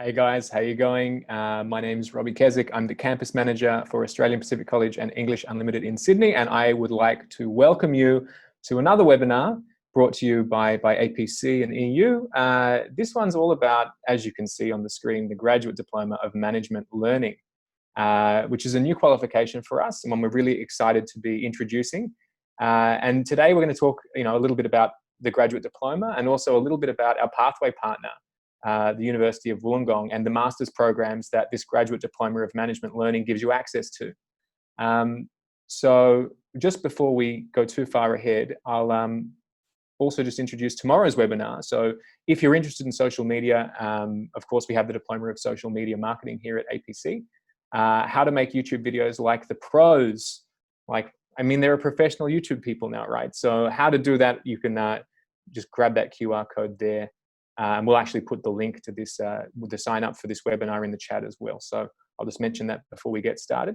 Hey guys, how you going? My name is Robbie Keswick. I'm the campus manager for Australian Pacific College and English Unlimited in Sydney, and I would like to welcome you to another webinar brought to you by APC and EU. This one's all about, as you can see on the screen, the Graduate Diploma of Management Learning, which is a new qualification for us and one we're really excited to be introducing. And today we're going to talk, a little bit about the Graduate Diploma and also a little bit about our pathway partner, the University of Wollongong, and the master's programs that this Graduate Diploma of Management Learning gives you access to. So just before we go too far ahead, I'll also just introduce tomorrow's webinar. So if you're interested in social media, of course, we have the Diploma of Social Media Marketing here at APC. How to make YouTube videos like the pros. There are professional YouTube people now, right? So how to do that, you can just grab that QR code there. And we'll actually put the link to this, with the sign up for this webinar in the chat as well. So I'll just mention that before we get started.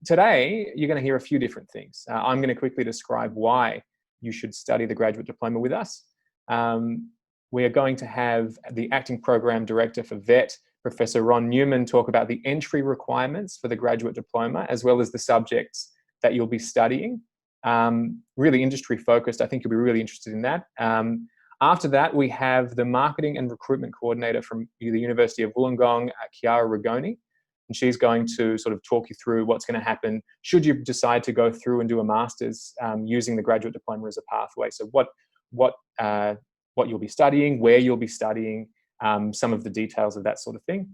Today, you're going to hear a few different things. I'm going to quickly describe why you should study the Graduate Diploma with us. We are going to have the Acting Program Director for VET, Professor Ron Newman, talk about the entry requirements for the Graduate Diploma, as well as the subjects that you'll be studying. Really industry focused. I think you'll be really interested in that. After that, we have the Marketing and Recruitment Coordinator from the University of Wollongong, Chiara Rigoni, and she's going to sort of talk you through what's going to happen should you decide to go through and do a master's using the Graduate Diploma as a pathway. So what you'll be studying, where you'll be studying, some of the details of that sort of thing.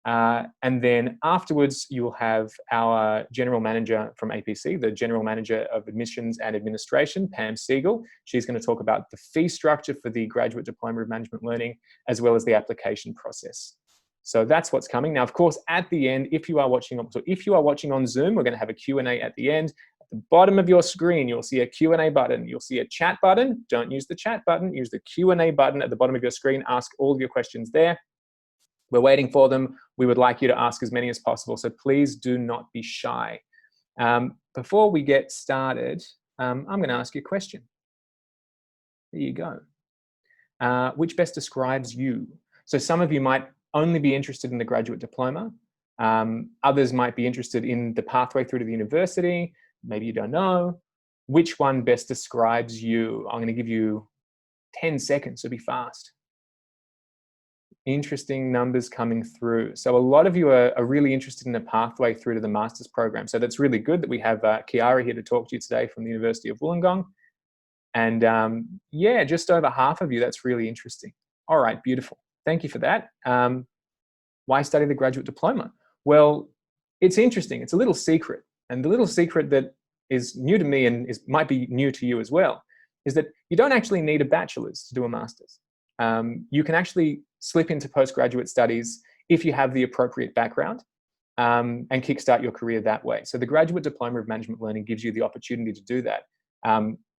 And then afterwards, you'll have our General Manager from APC, the General Manager of Admissions and Administration, Pam Siegel. She's going to talk about the fee structure for the Graduate Diploma of Management Learning, as well as the application process. So that's what's coming. Now, of course, at the end, if you are watching on Zoom, we're going to have a Q&A at the end. At the bottom of your screen, you'll see a Q&A button. You'll see a chat button. Don't use the chat button. Use the Q&A button at the bottom of your screen. Ask all of your questions there. We're waiting for them. We would like you to ask as many as possible, so please do not be shy. Before we get started, I'm going to ask you a question. There you go. Which best describes you? So some of you might only be interested in the Graduate Diploma. Others might be interested in the pathway through to the university. Maybe you don't know. Which one best describes you? I'm going to give you 10 seconds, so be fast. Interesting numbers coming through. So a lot of you are really interested in a pathway through to the master's program. So that's really good that we have Chiara here to talk to you today from the University of Wollongong. And yeah, just over half of you, that's really interesting. All right, beautiful. Thank you for that. Why study the Graduate Diploma? Well, it's interesting. It's a little secret. And the little secret that is new to me and might be new to you as well is that you don't actually need a bachelor's to do a master's. You can actually slip into postgraduate studies if you have the appropriate background and kickstart your career that way. So the Graduate Diploma of Management Learning gives you the opportunity to do that.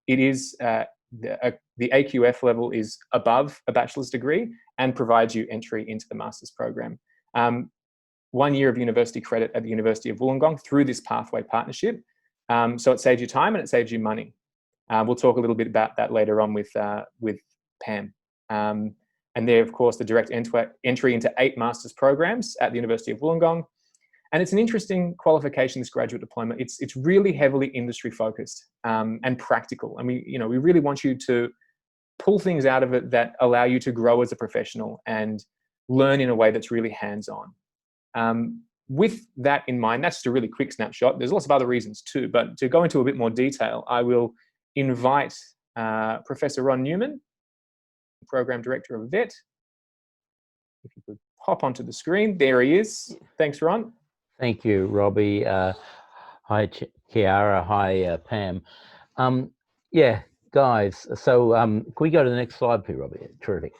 It is, the AQF level is above a bachelor's degree and provides you entry into the master's program. 1 year of university credit at the University of Wollongong through this pathway partnership. So it saves you time and it saves you money. We'll talk a little bit about that later on with Pam. And there, of course, the direct entry into 8 master's programs at the University of Wollongong. And it's an interesting qualification, this Graduate Diploma. It's really heavily industry focused and practical. And we really want you to pull things out of it that allow you to grow as a professional and learn in a way that's really hands-on. With that in mind, that's just a really quick snapshot. There's lots of other reasons too, but to go into a bit more detail, I will invite Professor Ron Newman, Program Director of VET. If you could hop onto the screen. There he is. Thanks, Ron. Thank you, Robbie. Hi, Chiara. Hi, Pam. Yeah, guys. So can we go to the next slide, please, Robbie? Terrific.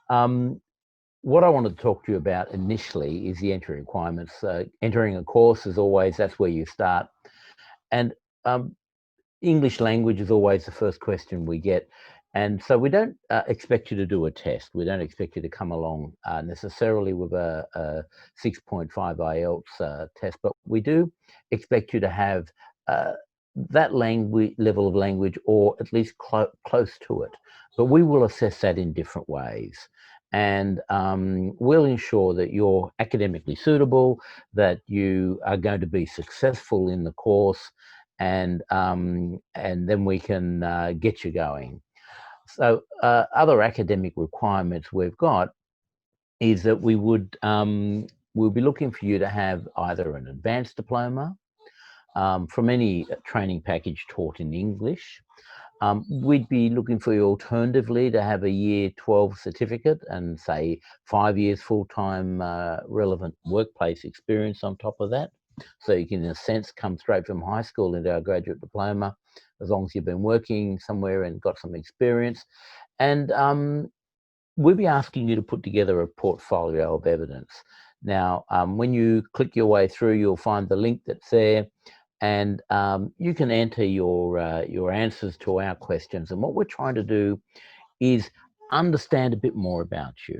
What I wanted to talk to you about initially is the entry requirements. Entering a course, as always, that's where you start. And English language is always the first question we get. And so we don't expect you to do a test. We don't expect you to come along necessarily with a 6.5 IELTS test, but we do expect you to have that level of language, or at least close to it. But we will assess that in different ways. and we'll ensure that you're academically suitable, that you are going to be successful in the course, and then we can get you going. So other academic requirements we've got is that we'll be looking for you to have either an advanced diploma from any training package taught in English. We'd be looking for you alternatively to have a year 12 certificate and say 5 years full-time relevant workplace experience on top of that. So you can, in a sense, come straight from high school into our graduate diploma, as long as you've been working somewhere and got some experience. And we'll be asking you to put together a portfolio of evidence. Now, when you click your way through, you'll find the link that's there, and you can enter your answers to our questions. And what we're trying to do is understand a bit more about you.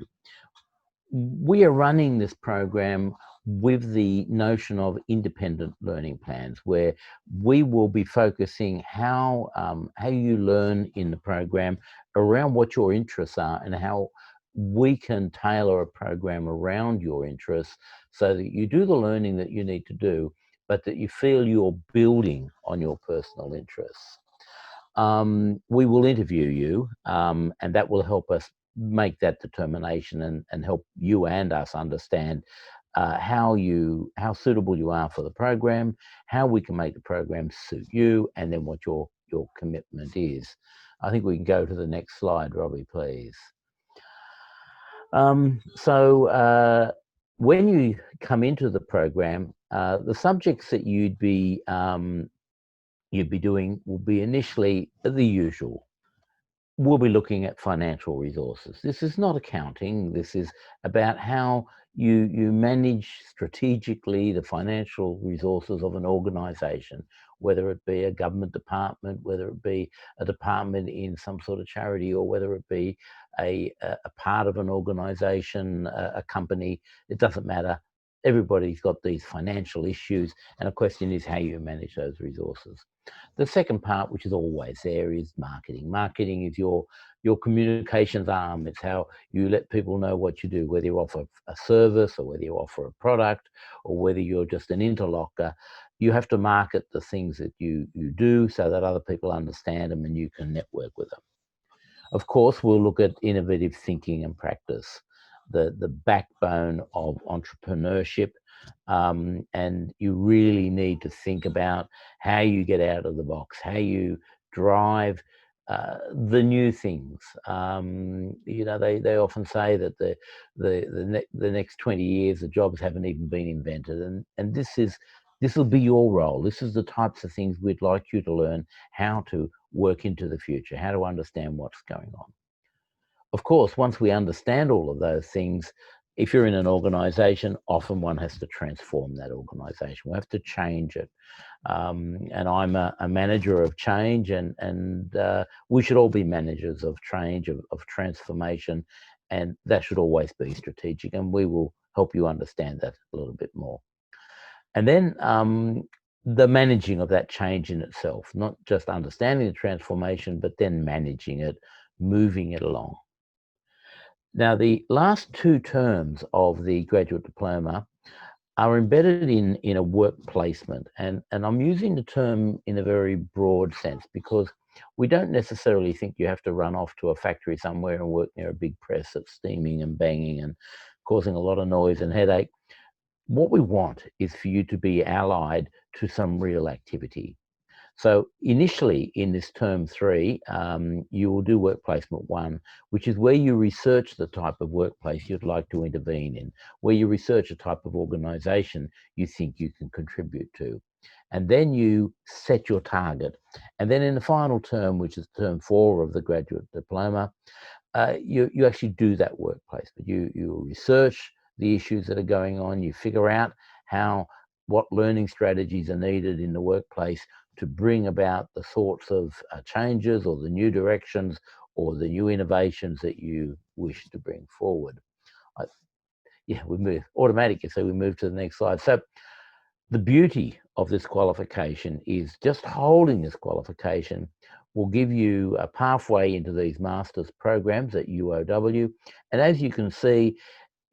We are running this program with the notion of independent learning plans, where we will be focusing how you learn in the program around what your interests are, and how we can tailor a program around your interests so that you do the learning that you need to do, but that you feel you're building on your personal interests. We will interview you, and that will help us make that determination and help you and us understand how suitable you are for the program, how we can make the program suit you, and then what your commitment is. I think we can go to the next slide, Robbie, please. When you come into the program, the subjects that you'd be doing will be initially the usual. We'll be looking at financial resources. This is not accounting. This is about how you manage strategically the financial resources of an organization, whether it be a government department, whether it be a department in some sort of charity, or whether it be a part of an organization, a company. It doesn't matter. Everybody's got these financial issues, and the question is how you manage those resources. The second part, which is always there, is marketing. Marketing is your communications arm. It's how you let people know what you do, whether you offer a service or whether you offer a product or whether you're just an interlocker. You have to market the things that you do so that other people understand them and you can network with them. Of course, we'll look at innovative thinking and practice, the backbone of entrepreneurship. And you really need to think about how you get out of the box, how you drive the new things. They often say that the next 20 years the jobs haven't even been invented, and this will be your role. This is the types of things we'd like you to learn how to work into the future, how to understand what's going on. Of course, once we understand all of those things, if you're in an organization, often one has to transform that organization. We have to change it. And I'm a manager of change, and we should all be managers of change, of transformation, and that should always be strategic, and we will help you understand that a little bit more. And then the managing of that change in itself, not just understanding the transformation, but then managing it, moving it along. Now, the last two terms of the graduate diploma are embedded in a work placement. And I'm using the term in a very broad sense because we don't necessarily think you have to run off to a factory somewhere and work near a big press that's steaming and banging and causing a lot of noise and headache. What we want is for you to be allied to some real activity. So initially in this term 3, you will do work placement 1, which is where you research the type of workplace you'd like to intervene in, where you research a type of organization you think you can contribute to. And then you set your target. And then in the final term, which is term 4 of the graduate diploma, you actually do that work placement. You research the issues that are going on, you figure out what learning strategies are needed in the workplace to bring about the sorts of changes or the new directions or the new innovations that you wish to bring forward. We move automatically, so we move to the next slide. So the beauty of this qualification is just holding this qualification will give you a pathway into these master's programs at UOW. And as you can see,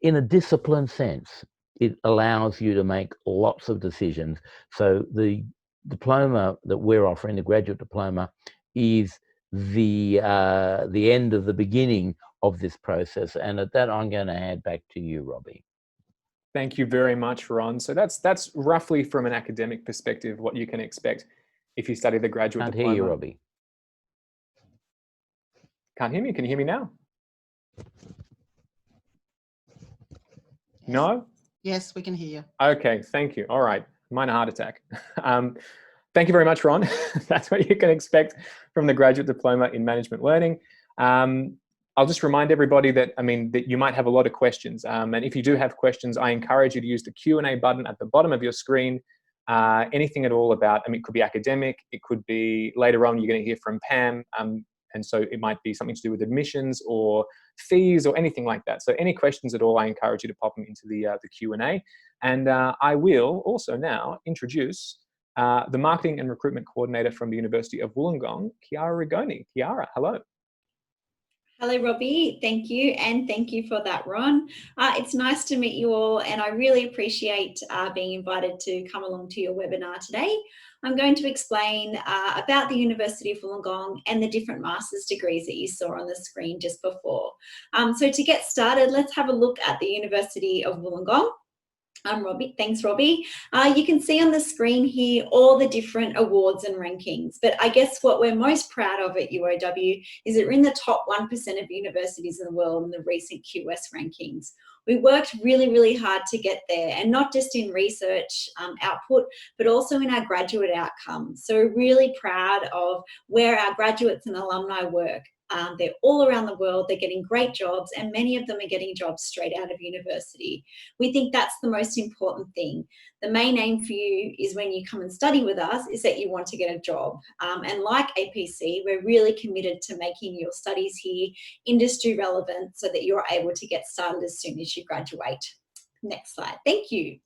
in a disciplined sense, it allows you to make lots of decisions. So the diploma that we're offering, the graduate diploma, is the end of the beginning of this process. And at that, I'm going to hand back to you, Robbie. Thank you very much, Ron. So that's roughly from an academic perspective what you can expect if you study the graduate diploma. Can't hear you, Robbie. Can't hear me? Can you hear me now? No? Yes, we can hear you. Okay, thank you. All right, minor heart attack. Thank you very much, Ron. That's what you can expect from the graduate diploma in management learning. I'll just remind everybody that, that you might have a lot of questions. And if you do have questions, I encourage you to use the Q&A button at the bottom of your screen. Anything at all about, it could be academic, it could be later on you're going to hear from Pam. And so it might be something to do with admissions or fees or anything like that. So any questions at all, I encourage you to pop them into the Q&A. And I will also now introduce the Marketing and Recruitment Coordinator from the University of Wollongong, Chiara Rigoni. Chiara, hello. Hello, Robbie. Thank you. And thank you for that, Ron. It's nice to meet you all, and I really appreciate being invited to come along to your webinar today. I'm going to explain about the University of Wollongong and the different master's degrees that you saw on the screen just before. So to get started, let's have a look at the University of Wollongong. Robbie. Thanks, Robbie. You can see on the screen here all the different awards and rankings, but I guess what we're most proud of at UOW is that we're in the top 1% of universities in the world in the recent QS rankings. We worked really, really hard to get there, and not just in research output, but also in our graduate outcomes. So we're really proud of where our graduates and alumni work. They're all around the world, they're getting great jobs, and many of them are getting jobs straight out of university. We think that's the most important thing. The main aim for you is when you come and study with us is that you want to get a job. And like APC, we're really committed to making your studies here industry relevant so that you're able to get started as soon as you graduate. Next slide, thank you.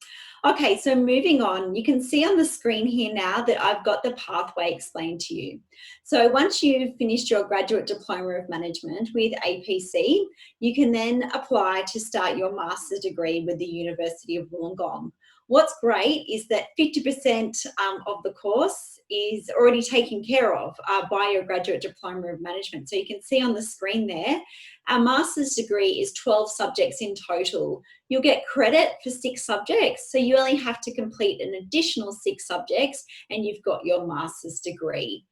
Okay, so moving on, you can see on the screen here now that I've got the pathway explained to you. So once you've finished your graduate diploma of management with APC, you can then apply to start your master's degree with the University of Wollongong. What's great is that 50% of the course is already taken care of by your graduate diploma of management. So you can see on the screen there, our master's degree is 12 subjects in total. You'll get credit for 6 subjects, so you only have to complete an additional 6 subjects and you've got your master's degree.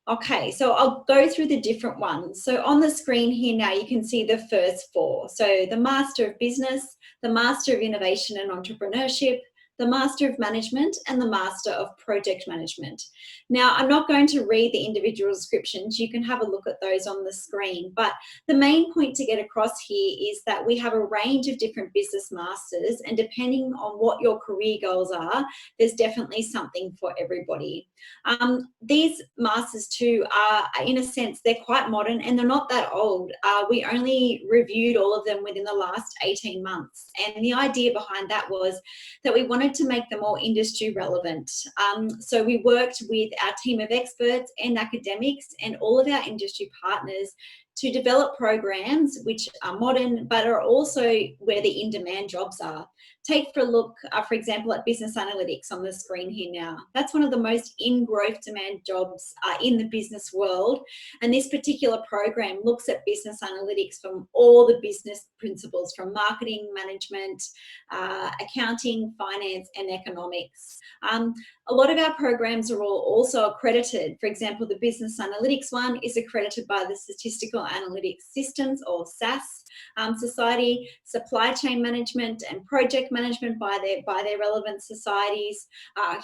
Okay, so I'll go through the different ones. So on the screen here now, you can see the first 4. So the Master of Business, the Master of Innovation and Entrepreneurship, the Master of Management, and the Master of Project Management. Now, I'm not going to read the individual descriptions. You can have a look at those on the screen. But the main point to get across here is that we have a range of different business masters, and depending on what your career goals are, there's definitely something for everybody. These masters too are, in a sense, they're quite modern and they're not that old. We only reviewed all of them within the last 18 months. And the idea behind that was that we wanted to make them all industry relevant. So we worked with our team of experts and academics and all of our industry partners to develop programs which are modern but are also where the in-demand jobs are. Take for a look, for example, at business analytics on the screen here now. That's one of the most in-growth demand jobs in the business world. And this particular program looks at business analytics from all the business principles, from marketing, management, accounting, finance, and economics. A lot of our programs are all also accredited. For example, the business analytics one is accredited by the Statistical Analytics Systems, or SAS, Society, supply chain management and project management by their relevant societies,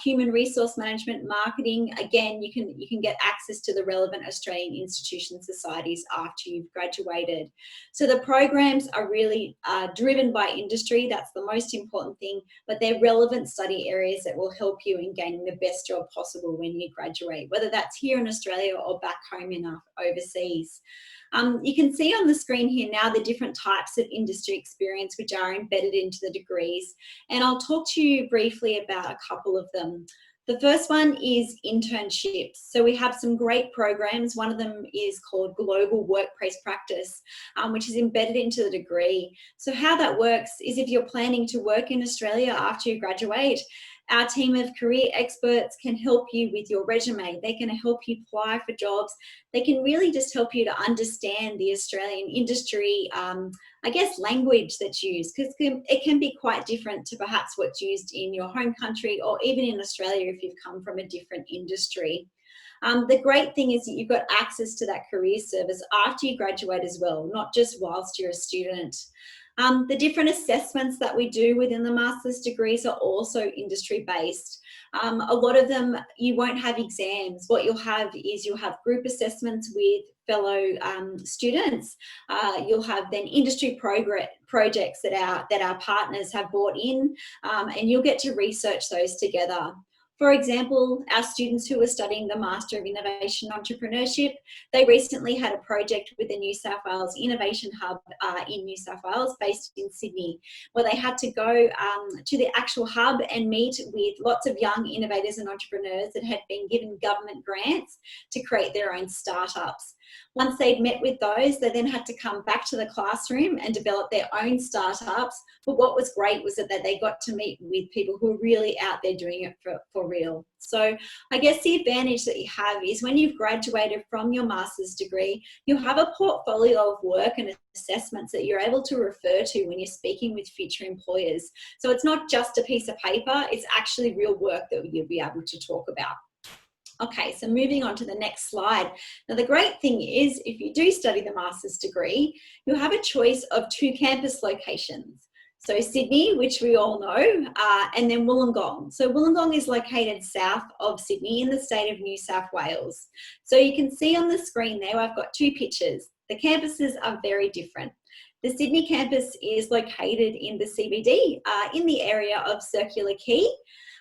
human resource management, marketing. Again, you can get access to the relevant Australian institution societies after you've graduated. So the programs are really driven by industry. That's the most important thing, but they're relevant study areas that will help you in gaining the best job possible when you graduate, whether that's here in Australia or back home in overseas. You can see on the screen here now the different types of industry experience which are embedded into the degrees, and I'll talk to you briefly about a couple of them. The first one is internships. So we have some great programs. One of them is called Global Workplace Practice, which is embedded into the degree. So how that works is if you're planning to work in Australia after you graduate, our team of career experts can help you with your resume. They can help you apply for jobs. They can really just help you to understand the Australian industry, I guess, language that's used, because it can be quite different to perhaps what's used in your home country or even in Australia if you've come from a different industry. The great thing is that you've got access to that career service after you graduate as well, not just whilst you're a student. The different assessments that we do within the master's degrees are also industry-based. A lot of them, you won't have exams. What you'll have is you'll have group assessments with fellow students. You'll have then industry projects that our partners have brought in, and you'll get to research those together. For example, our students who are studying the Master of Innovation Entrepreneurship, they recently had a project with the New South Wales Innovation Hub in New South Wales, based in Sydney, where they had to go to the actual hub and meet with lots of young innovators and entrepreneurs that had been given government grants to create their own startups. Once they'd met with those, they then had to come back to the classroom and develop their own startups. But what was great was that they got to meet with people who are really out there doing it for real. So I guess the advantage that you have is when you've graduated from your master's degree, you'll have a portfolio of work and assessments that you're able to refer to when you're speaking with future employers. So it's not just a piece of paper, it's actually real work that you'll be able to talk about. Okay, so moving on to the next slide. Now, the great thing is, if you do study the master's degree, you'll have a choice of 2 campus locations. So Sydney, which we all know, and then Wollongong. So Wollongong is located south of Sydney in the state of New South Wales. So you can see on the screen there, I've got 2 pictures. The campuses are very different. The Sydney campus is located in the CBD, in the area of Circular Quay.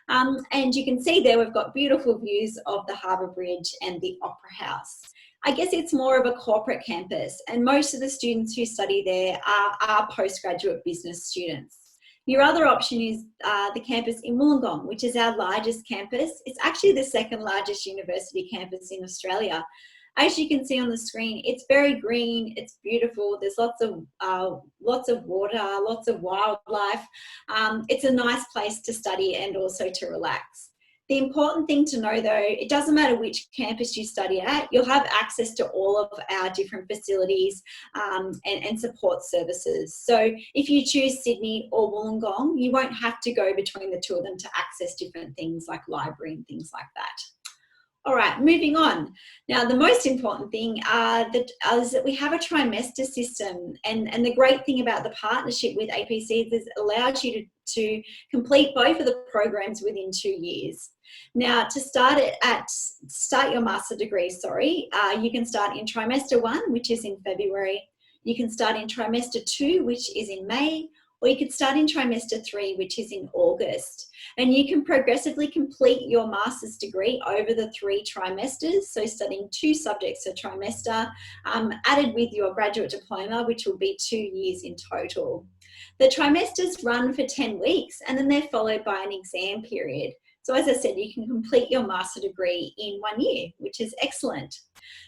And you can see there we've got beautiful views of the Harbour Bridge and the Opera House. I guess it's more of a corporate campus, and most of the students who study there are postgraduate business students. Your other option is the campus in Wollongong, which is our largest campus. It's actually the 2nd largest university campus in Australia. As you can see on the screen, it's very green, it's beautiful, there's lots of water, lots of wildlife. It's a nice place to study and also to relax. The important thing to know though, it doesn't matter which campus you study at, you'll have access to all of our different facilities and support services. So if you choose Sydney or Wollongong, you won't have to go between the 2 of them to access different things like library and things like that. All right, moving on. Now, the most important thing is that we have a trimester system. And the great thing about the partnership with APC is it allows you to complete both of the programs within 2 years. Now, to start your master degree, you can start in trimester 1, which is in February. You can start in trimester 2, which is in May, or you could start in trimester 3, which is in August. And you can progressively complete your master's degree over the 3 trimesters, so studying 2 subjects a trimester, added with your graduate diploma, which will be 2 years in total. The trimesters run for 10 weeks, and then they're followed by an exam period. So as I said, you can complete your master degree in 1 year, which is excellent.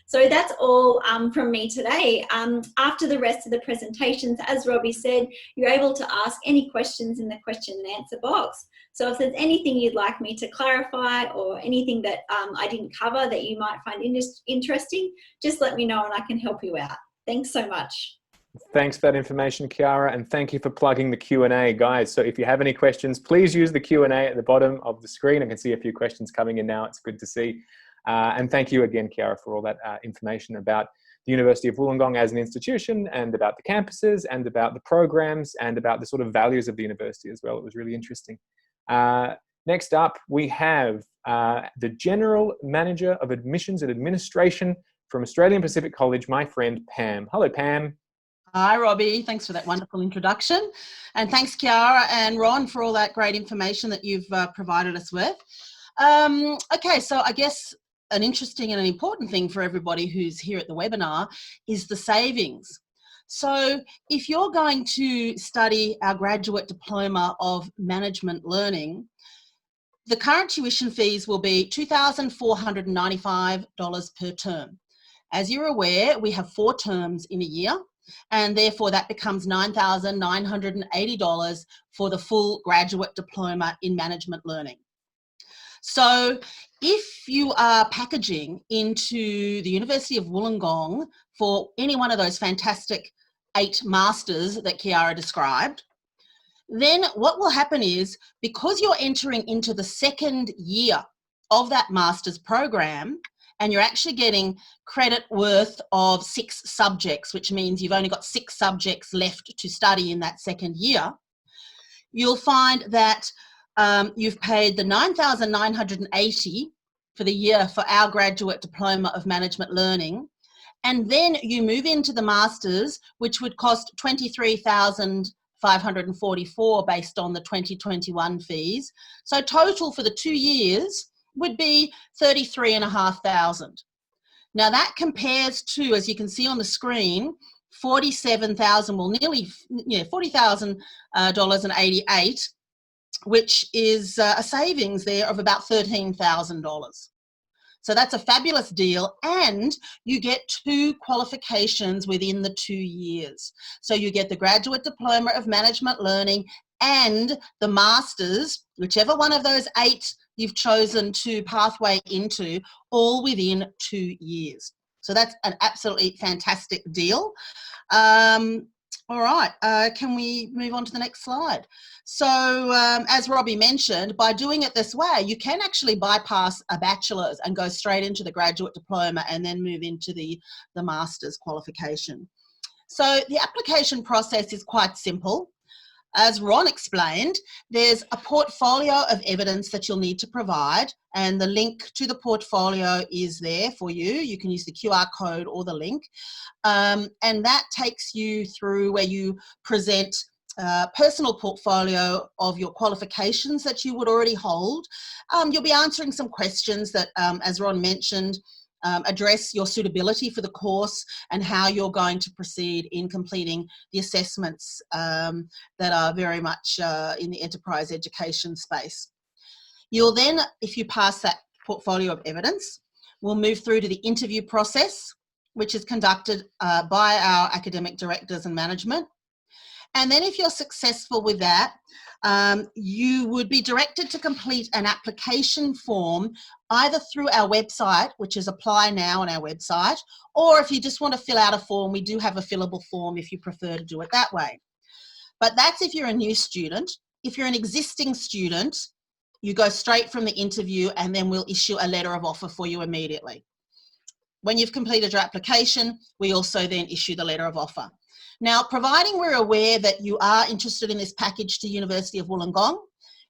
So that's all from me today. After the rest of the presentations, as Robbie said, you're able to ask any questions in the question and answer box. So if there's anything you'd like me to clarify or anything that I didn't cover that you might find interesting, just let me know and I can help you out. Thanks so much. Thanks for that information, Chiara, and thank you for plugging the Q&A, guys. So if you have any questions, please use the Q&A at the bottom of the screen. I can see a few questions coming in now. It's good to see. And thank you again, Chiara, for all that information about the University of Wollongong as an institution and about the campuses and about the programs and about the sort of values of the university as well. It was really interesting. Next up, we have the General Manager of Admissions and Administration from Australian Pacific College, my friend Pam. Hello, Pam. Hi, Robbie. Thanks for that wonderful introduction. And thanks, Chiara and Ron, for all that great information that you've provided us with. Okay, so I guess an interesting and an important thing for everybody who's here at the webinar is the savings. So if you're going to study our graduate diploma of management learning, the current tuition fees will be $2,495 per term. As you're aware, we have 4 terms in a year, and therefore that becomes $9,980 for the full graduate diploma in management learning. So if you are packaging into the University of Wollongong for any one of those fantastic 8 masters that Kiara described, then what will happen is, because you're entering into the second year of that master's program, and you're actually getting credit worth of 6 subjects, which means you've only got 6 subjects left to study in that second year, you'll find that you've paid the $9,980 for the year for our graduate diploma of management learning, and then you move into the masters, which would cost $23,544 based on the 2021 fees. So total for the 2 years would be $33,500. Now that compares to, as you can see on the screen, $47,000, well, nearly $40,000.88, which is a savings there of about $13,000. So that's a fabulous deal, and you get 2 qualifications within the 2 years. So you get the Graduate Diploma of Management Learning and the Masters, whichever one of those 8 you've chosen to pathway into, all within 2 years. So that's an absolutely fantastic deal. All right, can we move on to the next slide? So as Robbie mentioned, by doing it this way, you can actually bypass a bachelor's and go straight into the graduate diploma and then move into the master's qualification. So the application process is quite simple. As Ron explained, there's a portfolio of evidence that you'll need to provide, and the link to the portfolio is there for you. You can use the QR code or the link, and that takes you through where you present a personal portfolio of your qualifications that you would already hold. You'll be answering some questions that, as Ron mentioned, address your suitability for the course and how you're going to proceed in completing the assessments that are very much in the enterprise education space. You'll then, if you pass that portfolio of evidence, we'll move through to the interview process, which is conducted by our academic directors and management. And then if you're successful with that, you would be directed to complete an application form either through our website, which is Apply Now on our website, or if you just want to fill out a form, we do have a fillable form if you prefer to do it that way. But that's if you're a new student. If you're an existing student, you go straight from the interview and then we'll issue a letter of offer for you immediately. When you've completed your application, we also then issue the letter of offer. Now, providing we're aware that you are interested in this package to University of Wollongong,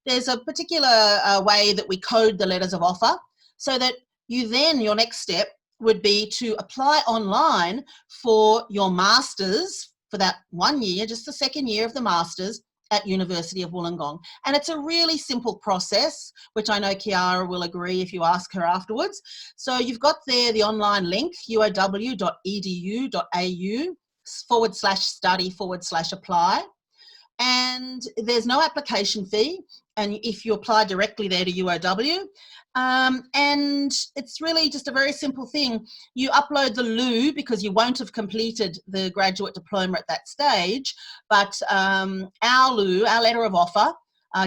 there's a particular way that we code the letters of offer so that you then, your next step would be to apply online for your Masters for that 1 year, just the second year of the Masters at University of Wollongong. And it's a really simple process, which I know Kiara will agree if you ask her afterwards. So you've got there the online link, uow.edu.au/study/apply. And there's no application fee, and if you apply directly there to UOW, and it's really just a very simple thing. You upload the LU because you won't have completed the graduate diploma at that stage, but our LU, our letter of offer,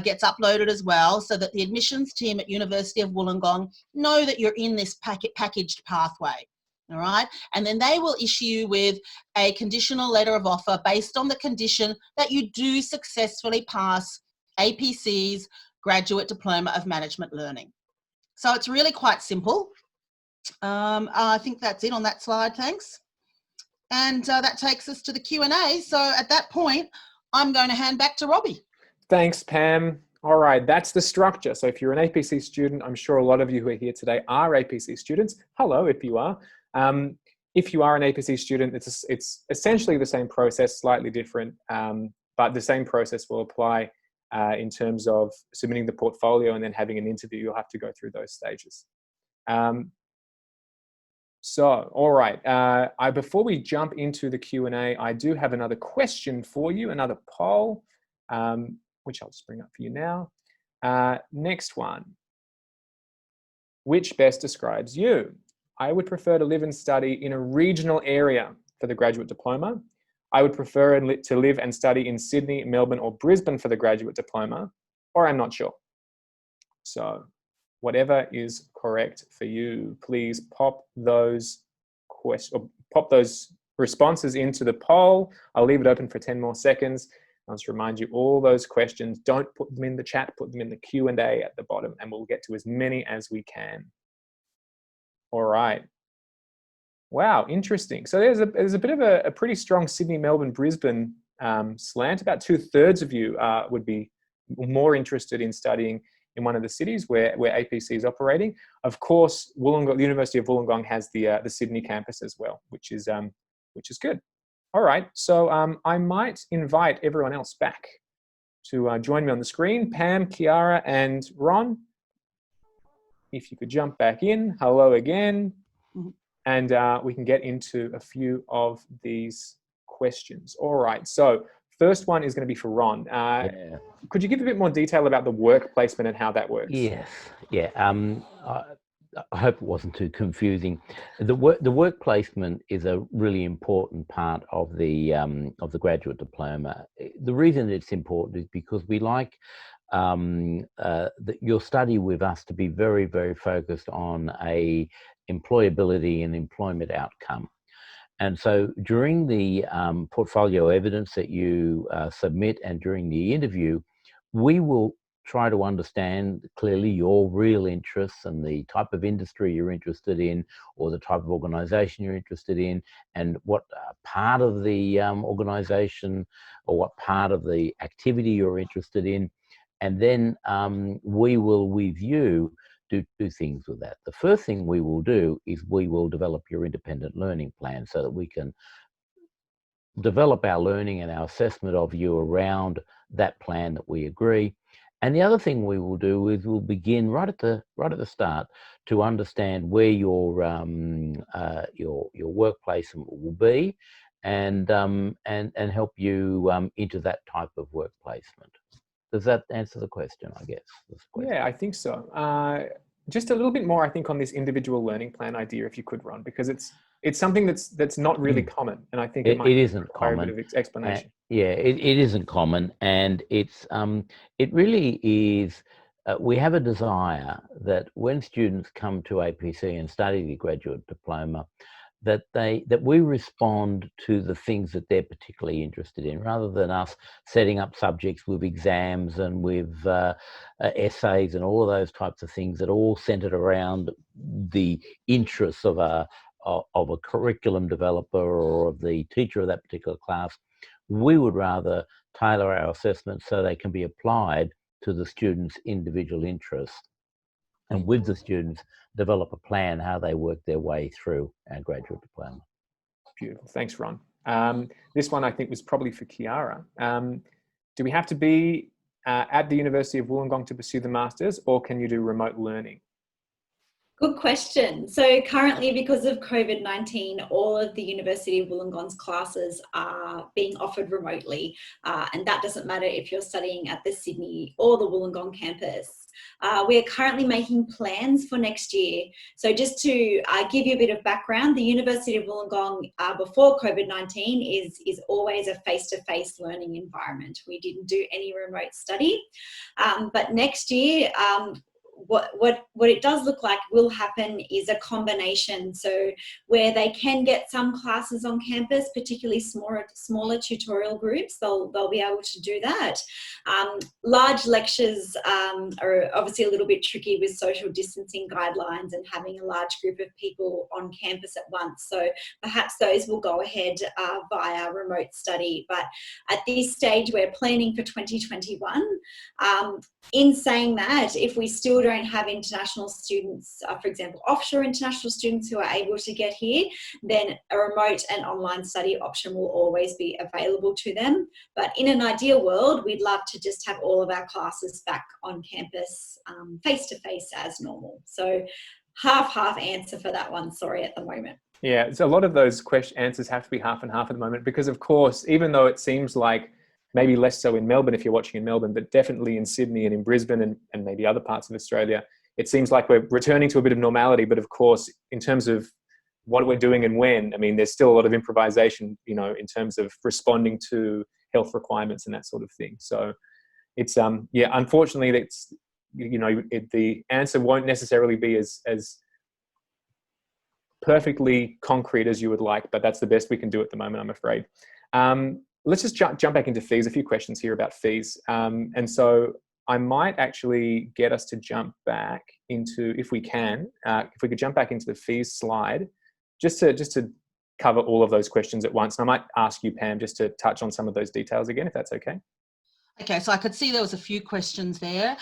gets uploaded as well so that the admissions team at University of Wollongong know that you're in this packaged pathway. All right, and then they will issue you with a conditional letter of offer based on the condition that you do successfully pass APC's Graduate Diploma of Management Learning. So it's really quite simple. I think that's it on that slide, thanks. And that takes us to the Q&A. So at that point, I'm going to hand back to Robbie. Thanks, Pam. All right, that's the structure. So if you're an APC student, I'm sure a lot of you who are here today are APC students. Hello, if you are. If you are an APC student, it's essentially the same process, slightly different, but the same process will apply in terms of submitting the portfolio and then having an interview. You'll have to go through those stages. So, all right, before we jump into the Q&A, I do have another question for you, another poll, which I'll just bring up for you now. Next one. Which best describes you? I would prefer to live and study in a regional area for the graduate diploma. I would prefer to live and study in Sydney, Melbourne, or Brisbane for the graduate diploma, or I'm not sure. So whatever is correct for you, please pop those responses into the poll. I'll leave it open for 10 more seconds. I'll just remind you, all those questions, don't put them in the chat, put them in the Q&A at the bottom, and we'll get to as many as we can. All right. Wow, interesting. So there's a bit of a pretty strong Sydney, Melbourne, Brisbane slant. About 2/3 of you would be more interested in studying in one of the cities where APC is operating. Of course, Wollongong, the University of Wollongong has the Sydney campus as well, which is good. All right, so I might invite everyone else back to join me on the screen. Pam, Kiara, and Ron, if you could jump back in. Hello again. And we can get into a few of these questions. All right, so first one is going to be for Ron. Could you give a bit more detail about the work placement and how that works? Yes, yeah. I hope it wasn't too confusing. The work placement is a really important part of the graduate diploma. The reason it's important is because we like your study with us to be very, very focused on a employability and employment outcome. And so during the portfolio evidence that you submit and during the interview, we will try to understand clearly your real interests and the type of industry you're interested in, or the type of organization you're interested in, and what part of the organization or what part of the activity you're interested in. And then we will, with you, do two things with that. The first thing we will do is we will develop your independent learning plan so that we can develop our learning and our assessment of you around that plan that we agree. And the other thing we will do is we'll begin right at the start to understand where your workplace will be, and help you into that type of work placement. Does that answer the question, I guess? Yeah, I think so. Just a little bit more, I think, on this individual learning plan idea, if you could, Ron, because it's something that's not really common, and I think it isn't require common. a bit of explanation. It isn't common, and it really is. We have a desire that when students come to APC and study the graduate diploma, that we respond to the things that they're particularly interested in, rather than us setting up subjects with exams and with essays and all of those types of things that are all centered around the interests of a curriculum developer or of the teacher of that particular class. We would rather tailor our assessments so they can be applied to the students' individual interests, and with the students develop a plan how they work their way through our graduate diploma. Beautiful. Thanks, Ron. This one I think was probably for Kiara. Do we have to be at the University of Wollongong to pursue the Masters, or can you do remote learning? Good question. So currently, because of COVID-19, all of the University of Wollongong's classes are being offered remotely. And that doesn't matter if you're studying at the Sydney or the Wollongong campus. We are currently making plans for next year. So just to give you a bit of background, the University of Wollongong before COVID-19 is always a face-to-face learning environment. We didn't do any remote study. But next year, what it does look like will happen is a combination. So where they can get some classes on campus, particularly smaller tutorial groups, they'll be able to do that. Large lectures are obviously a little bit tricky with social distancing guidelines and having a large group of people on campus at once. So perhaps those will go ahead via remote study. But at this stage, we're planning for 2021. In saying that, if we still don't have international students, for example, offshore international students who are able to get here, then a remote and online study option will always be available to them. But in an ideal world, we'd love to just have all of our classes back on campus face-to-face as normal. So half answer for that one, sorry, at the moment. Yeah, so a lot of those answers have to be half and half at the moment, because of course, even though it seems like maybe less so in Melbourne if you're watching in Melbourne, but definitely in Sydney and in Brisbane and maybe other parts of Australia, it seems like we're returning to a bit of normality. But of course, in terms of what we're doing and when, I mean, there's still a lot of improvisation, you know, in terms of responding to health requirements and that sort of thing. So it's, yeah, unfortunately, that's, you know, the answer won't necessarily be as perfectly concrete as you would like, but that's the best we can do at the moment, I'm afraid. Let's just jump back into fees. A few questions here about fees. And so I might actually get us to jump back into, if we can, if we could jump back into the fees slide, just to cover all of those questions at once. And I might ask you, Pam, just to touch on some of those details again, if that's okay. Okay, so I could see there was a few questions there.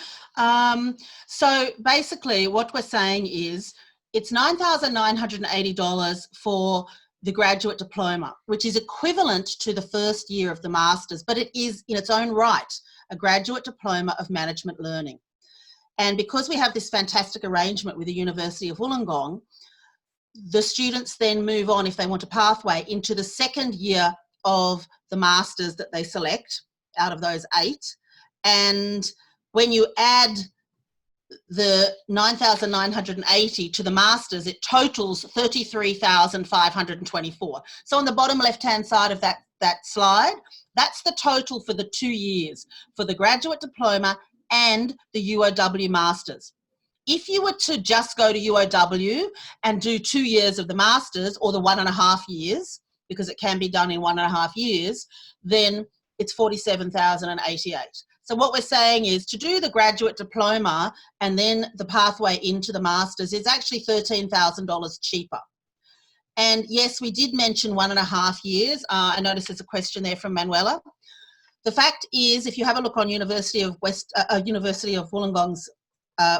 So basically what we're saying is it's $9,980 for the graduate diploma, which is equivalent to the first year of the master's, but it is in its own right a graduate diploma of management learning. And because we have this fantastic arrangement with the University of Wollongong, the students then move on, if they want a pathway, into the second year of the master's that they select out of those 8. And when you add the 9,980 to the masters, it totals 33,524. So on the bottom left-hand side of that slide, that's the total for the 2 years for the graduate diploma and the UOW masters. If you were to just go to UOW and do 2 years of the masters, or the 1.5 years, because it can be done in 1.5 years, then it's 47,088. So what we're saying is to do the graduate diploma and then the pathway into the masters is actually $13,000 cheaper. And yes, we did mention 1.5 years. I noticed there's a question there from Manuela. The fact is, if you have a look on University of Wollongong's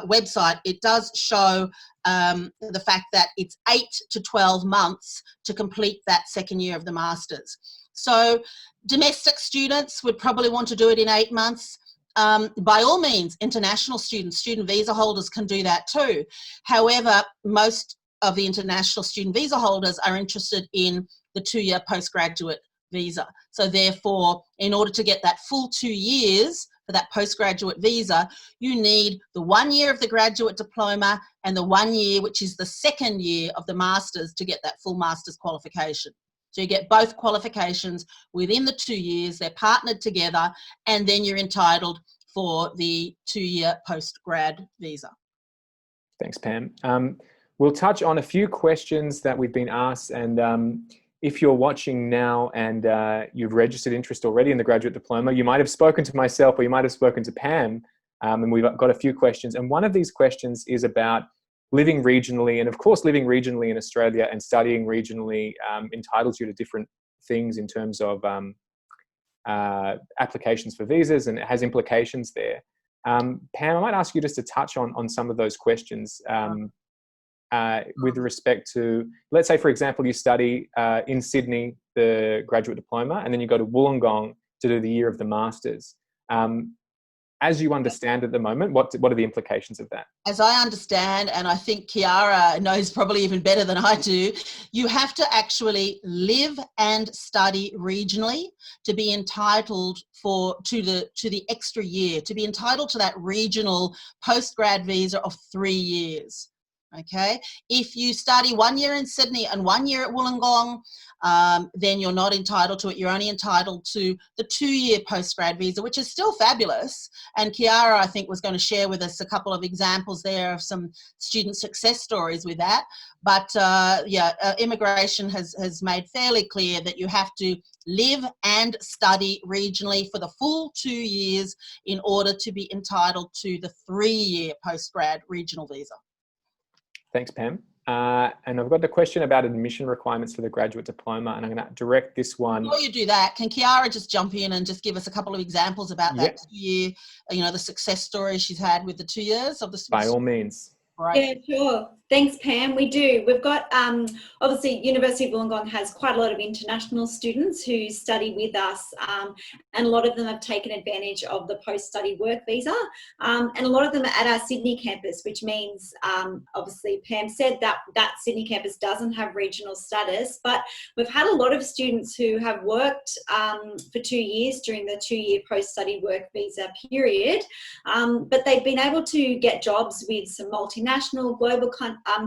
website, it does show the fact that it's 8 to 12 months to complete that second year of the masters. So domestic students would probably want to do it in 8 months. By all means, international students, student visa holders can do that too. However, most of the international student visa holders are interested in the 2-year postgraduate visa. So therefore, in order to get that full 2 years for that postgraduate visa, you need the 1 year of the graduate diploma and the 1 year, which is the second year of the masters, to get that full master's qualification. So you get both qualifications within the 2 years, they're partnered together, and then you're entitled for the 2-year post-grad visa. Thanks, Pam. We'll touch on a few questions that we've been asked, and if you're watching now and you've registered interest already in the graduate diploma, you might have spoken to myself or you might have spoken to Pam, and we've got a few questions. And one of these questions is about living regionally, and of course living regionally in Australia and studying regionally entitles you to different things in terms of applications for visas, and it has implications there. Pam, I might ask you just to touch on some of those questions with respect to, let's say, for example, you study in Sydney, the graduate diploma, and then you go to Wollongong to do the year of the masters. As you understand at the moment, what are the implications of that? As I understand, and I think Kiara knows probably even better than I do, you have to actually live and study regionally to be entitled to the extra year, to be entitled to that regional postgrad visa of 3 years. Okay, if you study 1 year in Sydney and 1 year at Wollongong, then you're not entitled to it. You're only entitled to the 2-year postgrad visa, which is still fabulous. And Kiara, I think, was going to share with us a couple of examples there of some student success stories with that. But immigration has made fairly clear that you have to live and study regionally for the full 2 years in order to be entitled to the 3-year postgrad regional visa. Thanks, Pam. And I've got the question about admission requirements for the graduate diploma, and I'm going to direct this one. Before you do that, can Kiara just jump in and just give us a couple of examples about that 2-year, the success story she's had with the 2 years of the... By all means. Right. Yeah, sure. Thanks, Pam. We do. We've got, obviously, University of Wollongong has quite a lot of international students who study with us, and a lot of them have taken advantage of the post-study work visa, and a lot of them are at our Sydney campus, which means, obviously, Pam said that that Sydney campus doesn't have regional status, but we've had a lot of students who have worked for 2 years during the 2-year post-study work visa period, but they've been able to get jobs with some multinational, global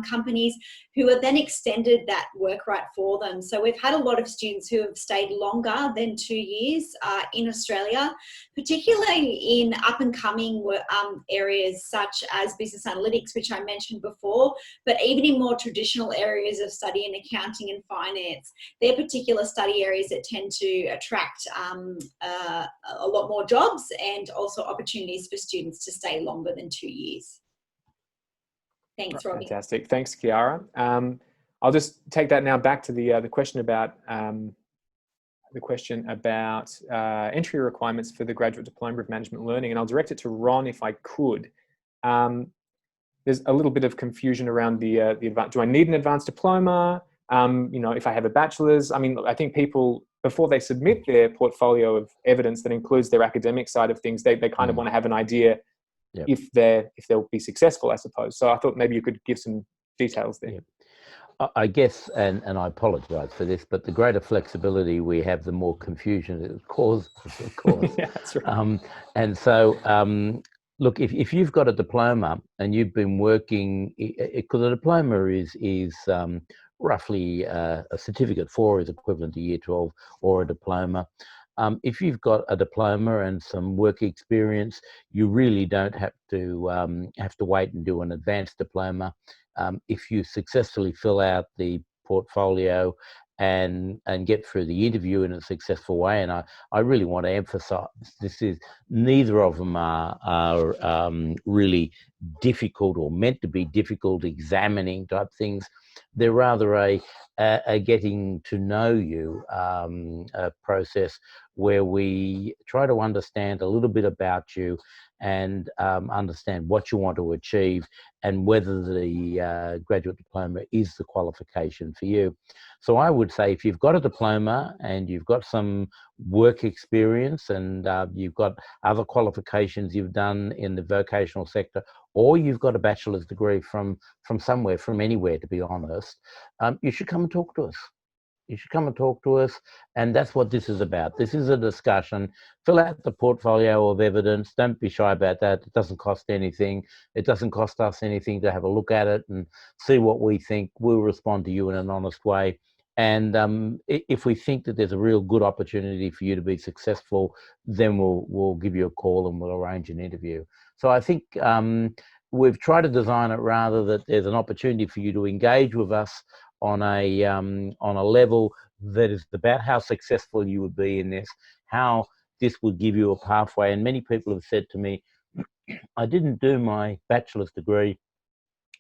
companies who have then extended that work right for them. So we've had a lot of students who have stayed longer than 2 years in Australia, particularly in up and coming areas such as business analytics, which I mentioned before, but even in more traditional areas of study in accounting and finance. They're particular study areas that tend to attract a lot more jobs and also opportunities for students to stay longer than 2 years. Thanks, Robbie. Fantastic. Thanks, Kiara. I'll just take that now back to the question about entry requirements for the Graduate Diploma of Management Learning, and I'll direct it to Ron if I could. There's a little bit of confusion around the do I need an advanced diploma? You know, if I have a bachelor's, I mean, I think people, before they submit their portfolio of evidence that includes their academic side of things, they kind of want to have an idea. Yep. If they'll be successful, I suppose. So I thought maybe you could give some details there. Yep. I guess, and I apologise for this, but the greater flexibility we have, the more confusion it causes, of course. Yeah, that's right. And so, look, if you've got a diploma and you've been working, because a diploma is roughly a certificate 4 is equivalent to year 12 or a diploma. If you've got a diploma and some work experience, you really don't have to wait and do an advanced diploma. If you successfully fill out the portfolio and get through the interview in a successful way, and I really want to emphasise this is neither of them are really difficult or meant to be difficult examining type things. They're rather a getting to know you process where we try to understand a little bit about you and understand what you want to achieve and whether the graduate diploma is the qualification for you. So I would say if you've got a diploma and you've got some work experience and you've got other qualifications you've done in the vocational sector, or you've got a bachelor's degree from somewhere, from anywhere, to be honest, you should come and talk to us. You should come and talk to us, and that's what this is about. This is a discussion. Fill out the portfolio of evidence. Don't be shy about that. It doesn't cost anything. It doesn't cost us anything to have a look at it and see what we think. We'll respond to you in an honest way. And if we think that there's a real good opportunity for you to be successful, then we'll give you a call and we'll arrange an interview. So I think we've tried to design it rather that there's an opportunity for you to engage with us on a level that is about how successful you would be in this, how this would give you a pathway. And many people have said to me, I didn't do my bachelor's degree.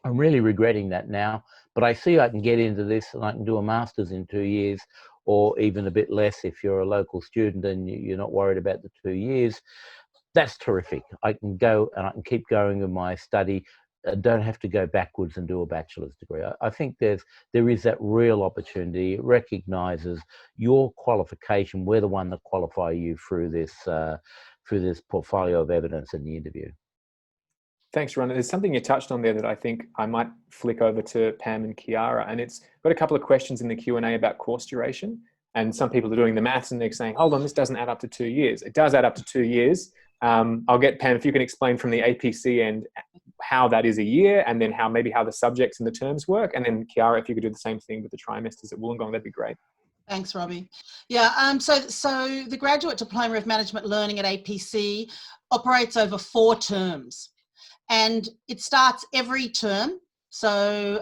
I'm really regretting that now, but I see I can get into this and I can do a master's in 2 years, or even a bit less if you're a local student and you're not worried about the 2 years. That's terrific. I can go and I can keep going with my study. Don't have to go backwards and do a bachelor's degree. I think there is that real opportunity. It recognises your qualification. We're the one that qualify you through this portfolio of evidence in the interview. Thanks, Ron. There's something you touched on there that I think I might flick over to Pam and Kiara, and it's got a couple of questions in the Q&A about course duration. And some people are doing the maths and they're saying, hold on, this doesn't add up to 2 years. It does add up to 2 years. I'll get Pam, if you can explain from the APC end how that is a year, and then how the subjects and the terms work. And then Kiara, if you could do the same thing with the trimesters at Wollongong, that'd be great. Thanks, Robbie. Yeah, so the Graduate Diploma of Management Learning at APC operates over 4 terms. And it starts every term. So,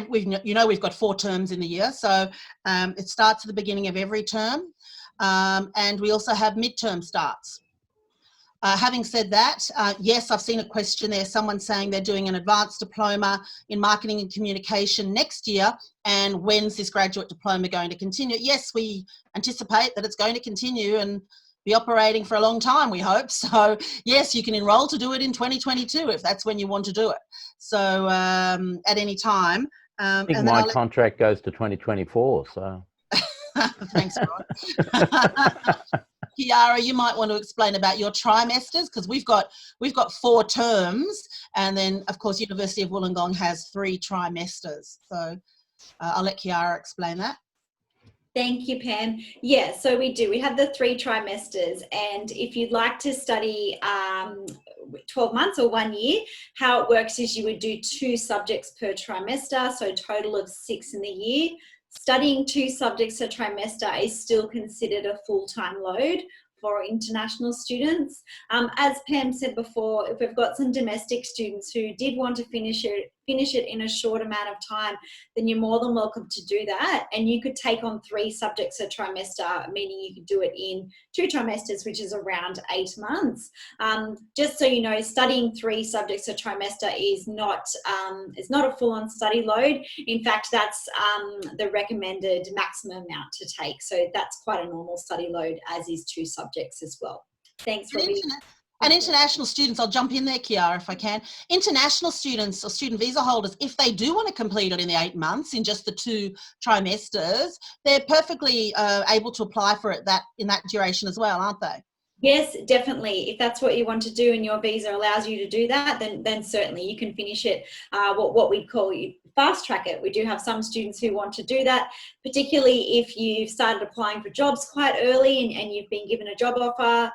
we've got 4 terms in the year. So it starts at the beginning of every term. And we also have midterm starts. Having said that, yes, I've seen a question there. Someone saying they're doing an advanced diploma in marketing and communication next year. And when's this graduate diploma going to continue? Yes, we anticipate that it's going to continue and be operating for a long time, we hope. So yes, you can enroll to do it in 2022 if that's when you want to do it. So at any time. I think my contract goes to 2024, so. Thanks, Ron. Kiara, you might want to explain about your trimesters, because we've got 4 terms, and then of course University of Wollongong has 3 trimesters. So I'll let Kiara explain that. Thank you, Pam. Yeah, so we do. We have the 3 trimesters, and if you'd like to study 12 months or 1 year, how it works is you would do 2 subjects per trimester, so a total of 6 in the year. Studying 2 subjects a trimester is still considered a full-time load for international students. As Pam said before, if we've got some domestic students who did want to finish it in a short amount of time, then you're more than welcome to do that. And you could take on 3 subjects a trimester, meaning you could do it in 2 trimesters, which is around 8 months. Just so you know, studying 3 subjects a trimester is not a full-on study load. In fact, that's the recommended maximum amount to take. So that's quite a normal study load, as is 2 subjects as well. Thanks, Robbie. And international students, I'll jump in there, Kiara, if I can. International students or student visa holders, if they do want to complete it in the 8 months, in just the 2 trimesters, they're perfectly able to apply for it in that duration as well, aren't they? Yes, definitely. If that's what you want to do and your visa allows you to do that, then certainly you can finish it, what we call fast track it. We do have some students who want to do that, particularly if you've started applying for jobs quite early and you've been given a job offer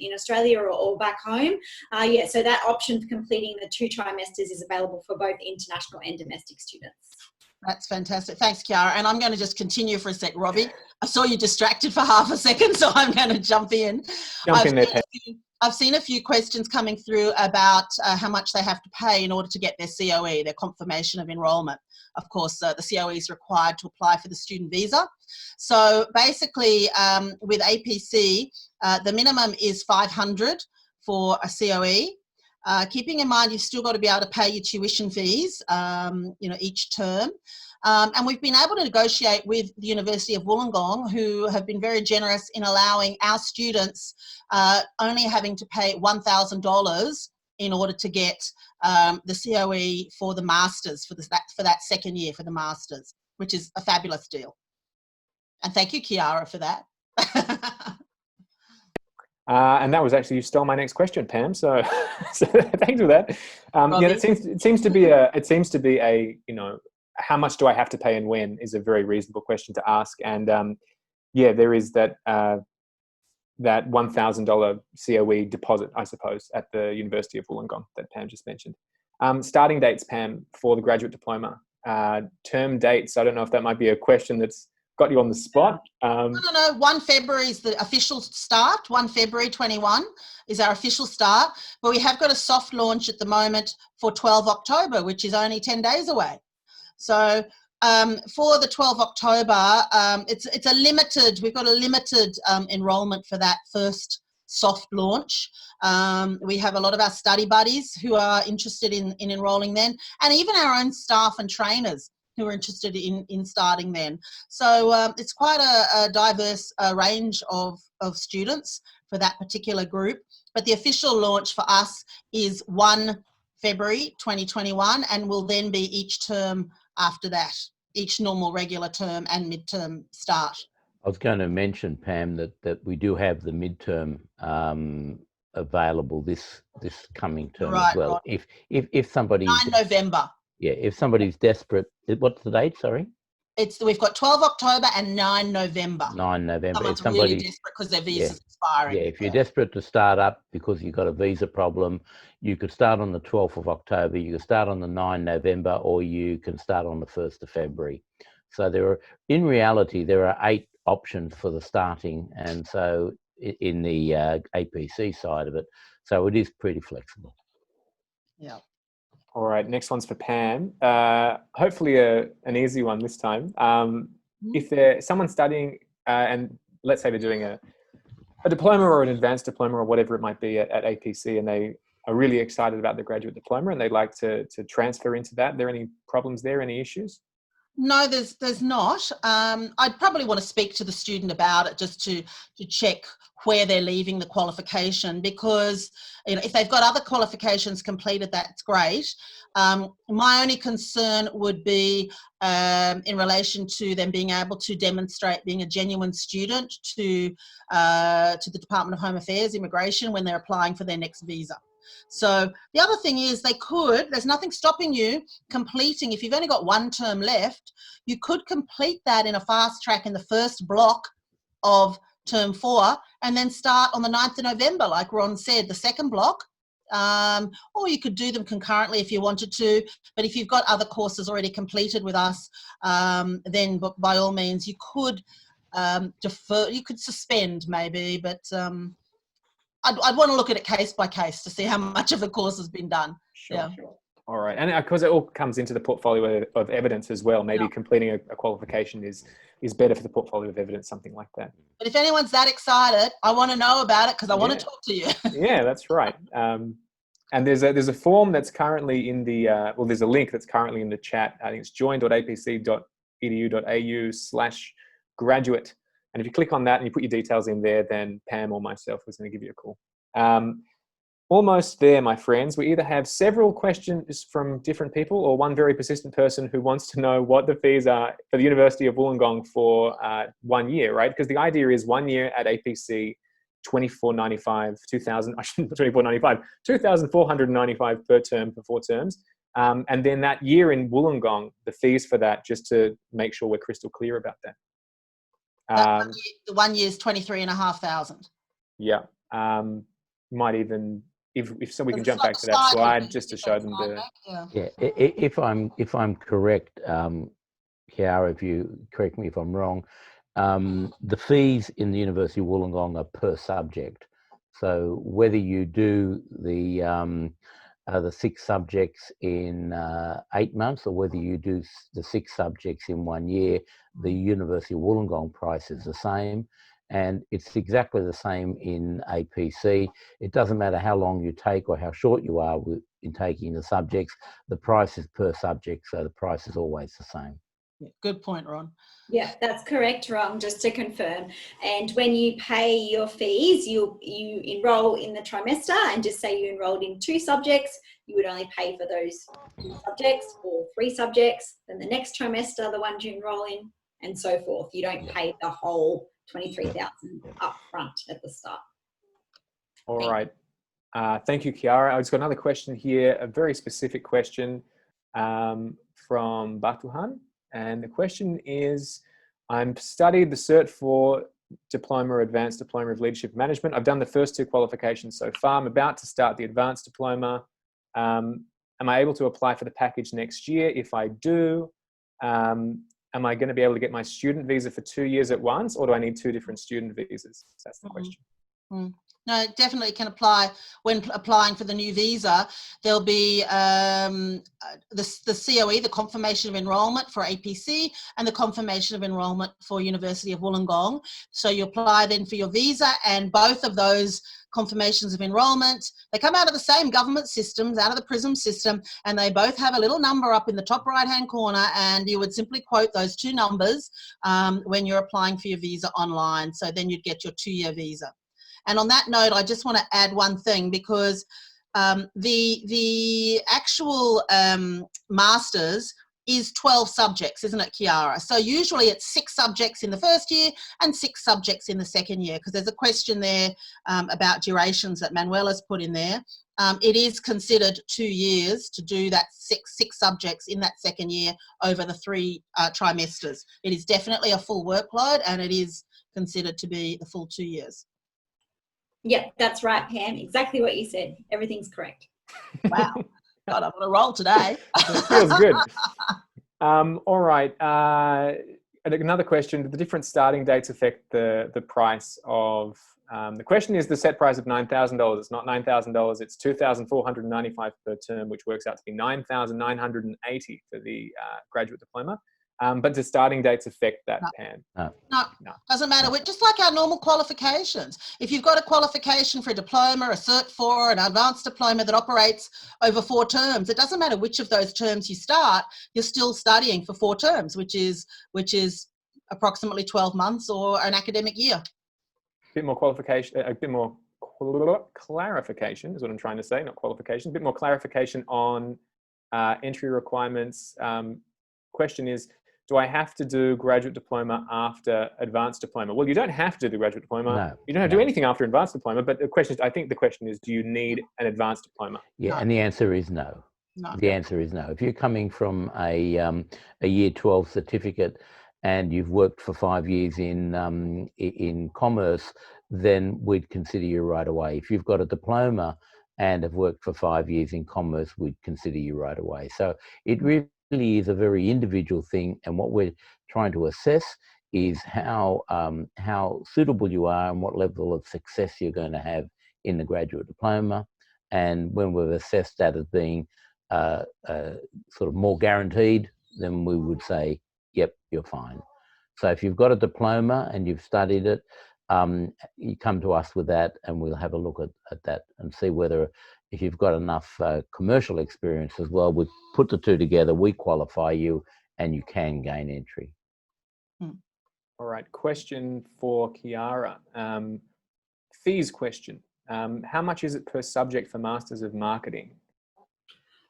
in Australia or back home. Yeah, so that option for completing the 2 trimesters is available for both international and domestic students. That's fantastic. Thanks, Kiara. And I'm going to just continue for a sec, Robbie. I saw you distracted for half a second, so I'm going to jump in. I've seen a few questions coming through about how much they have to pay in order to get their COE, their confirmation of enrolment. Of course, the COE is required to apply for the student visa. So basically, with APC, the minimum is $500 for a COE. Keeping in mind, you've still got to be able to pay your tuition fees, each term. And we've been able to negotiate with the University of Wollongong, who have been very generous in allowing our students only having to pay $1,000 in order to get the COE for the Masters, for that second year for the Masters, which is a fabulous deal. And thank you, Kiara, for that. And that was actually, you stole my next question, Pam. So, thanks for that. It seems to be a how much do I have to pay and when is a very reasonable question to ask. And there is that $1,000 COE deposit, I suppose, at the University of Wollongong that Pam just mentioned. Starting dates, Pam, for the graduate diploma. Term dates, I don't know if that might be a question that's got you on the spot. No. 1 February is the official start. 1 February 21 is our official start. But we have got a soft launch at the moment for 12 October, which is only 10 days away. So for the 12 October, it's a limited, we've got a limited enrolment for that first soft launch. We have a lot of our study buddies who are interested in enrolling then, and even our own staff and trainers who are interested in starting then. So it's quite a diverse range of students for that particular group. But the official launch for us is 1 February 2021, and will then be each term after that, each normal regular term and midterm start. I was going to mention, Pam, that we do have the midterm available this coming term as well. Right. If somebody 9 November. Yeah, if somebody's desperate, what's the date? Sorry. We've got 12 October and 9 November. 9 November. Someone's really desperate because their visa's expiring. Yeah, if you're desperate to start up because you've got a visa problem, you could start on the 12th of October, you could start on the 9 November, or you can start on the 1st of February. So in reality, there are 8 options for the starting, and so in the APC side of it, so it is pretty flexible. Yeah. All right, next one's for Pam. Hopefully an easy one this time. If there's someone studying and let's say they're doing a diploma or an advanced diploma or whatever it might be at APC, and they are really excited about the graduate diploma and they'd like to transfer into that, are there any problems there, any issues? No, there's not. I'd probably want to speak to the student about it just to check where they're leaving the qualification, because if they've got other qualifications completed, that's great. My only concern would be in relation to them being able to demonstrate being a genuine student to the Department of Home Affairs, Immigration, when they're applying for their next visa. So the other thing is there's nothing stopping you completing, if you've only got one term left, you could complete that in a fast track in the first block of term 4 and then start on the 9th of November, like Ron said, the second block. Or you could do them concurrently if you wanted to, but if you've got other courses already completed with us, then by all means you could defer, you could suspend maybe, but I'd want to look at it case by case to see how much of the course has been done. Sure. All right. And because it all comes into the portfolio of evidence as well, maybe completing a qualification is better for the portfolio of evidence, something like that. But if anyone's that excited, I want to know about it because I want to talk to you. Yeah, that's right. And there's a form that's currently in the, there's a link that's currently in the chat. I think it's join.apc.edu.au/graduate. And if you click on that and you put your details in there, then Pam or myself was going to give you a call. Almost there, my friends. We either have several questions from different people or one very persistent person who wants to know what the fees are for the University of Wollongong for 1 year, right? Because the idea is 1 year at APC, $24.95, $2,495 per term for 4 terms. And then that year in Wollongong, the fees for that, just to make sure we're crystal clear about that. The 1 year is 23,500. Yeah. Might even, if so, we can jump back to that slide just to show them the. Yeah. If I'm correct, Chiara, if you correct me if I'm wrong, the fees in the University of Wollongong are per subject. So whether you do the 6 subjects in 8 months or whether you do the 6 subjects in 1 year, the University of Wollongong price is the same. And it's exactly the same in APC. It doesn't matter how long you take or how short you are in taking the subjects, the price is per subject, so the price is always the same. Good point, Ron. Yeah, that's correct, Ron, just to confirm. And when you pay your fees, you enroll in the trimester, and just say you enrolled in 2 subjects, you would only pay for those 2 subjects, or 3 subjects, then the next trimester, the ones you enroll in, and so forth. You don't pay the whole 23,000 up front at the start. All right. Thank you, Chiara. I've just got another question here, a very specific question from Batuhan. And the question is, I'm studied the Cert 4 Diploma, Advanced Diploma of Leadership Management. I've done the first 2 qualifications so far. I'm about to start the Advanced Diploma. Am I able to apply for the package next year? If I do, am I going to be able to get my student visa for 2 years at once, or do I need 2 different student visas? That's the question. No, definitely can apply. When applying for the new visa, there'll be the COE, the confirmation of enrolment for APC, and the confirmation of enrolment for University of Wollongong. So you apply then for your visa, and both of those confirmations of enrolment, they come out of the same government systems, out of the PRISM system, and they both have a little number up in the top right hand corner, and you would simply quote those 2 numbers when you're applying for your visa online. So then you'd get your 2-year visa. And on that note, I just want to add one thing, because the actual masters is 12 subjects, isn't it, Chiara? So usually it's 6 subjects in the first year and 6 subjects in the second year, because there's a question there about durations that Manuela's put in there. It is considered 2 years to do that 6 subjects in that second year over the 3 trimesters. It is definitely a full workload, and it is considered to be the full 2 years. Yep, that's right, Pam. Exactly what you said. Everything's correct. Wow. God, I'm on a roll today. It feels good. All right. Another question. Do the different starting dates affect the price of... the question is the set price of $9,000. It's not $9,000. It's $2,495 per term, which works out to be $9,980 for the graduate diploma. But do starting dates affect that, Pam? No, doesn't matter. Just like our normal qualifications. If you've got a qualification for a diploma, a Cert 4, an advanced diploma that operates over 4 terms, it doesn't matter which of those terms you start, you're still studying for 4 terms, which is approximately 12 months or an academic year. A bit more clarification is what I'm trying to say, not qualification. A bit more clarification on entry requirements. Question is, do I have to do graduate diploma after advanced diploma? Well, you don't have to do graduate diploma. No, you don't have to do anything after advanced diploma. But I think the question is, do you need an advanced diploma? Yeah, No. And the answer is no. No. The answer is no. If you're coming from a year 12 certificate and you've worked for 5 years in commerce, then we'd consider you right away. If you've got a diploma and have worked for 5 years in commerce, we'd consider you right away. So it really is a very individual thing, and what we're trying to assess is how suitable you are and what level of success you're going to have in the graduate diploma. And when we've assessed that as being sort of more guaranteed, then we would say, yep, you're fine. So if you've got a diploma and you've studied it, you come to us with that and we'll have a look at that and see whether, if you've got enough commercial experience as well, we put the two together, we qualify you and you can gain entry. All right, question for Kiara. Fees question. How much is it per subject for Masters of Marketing?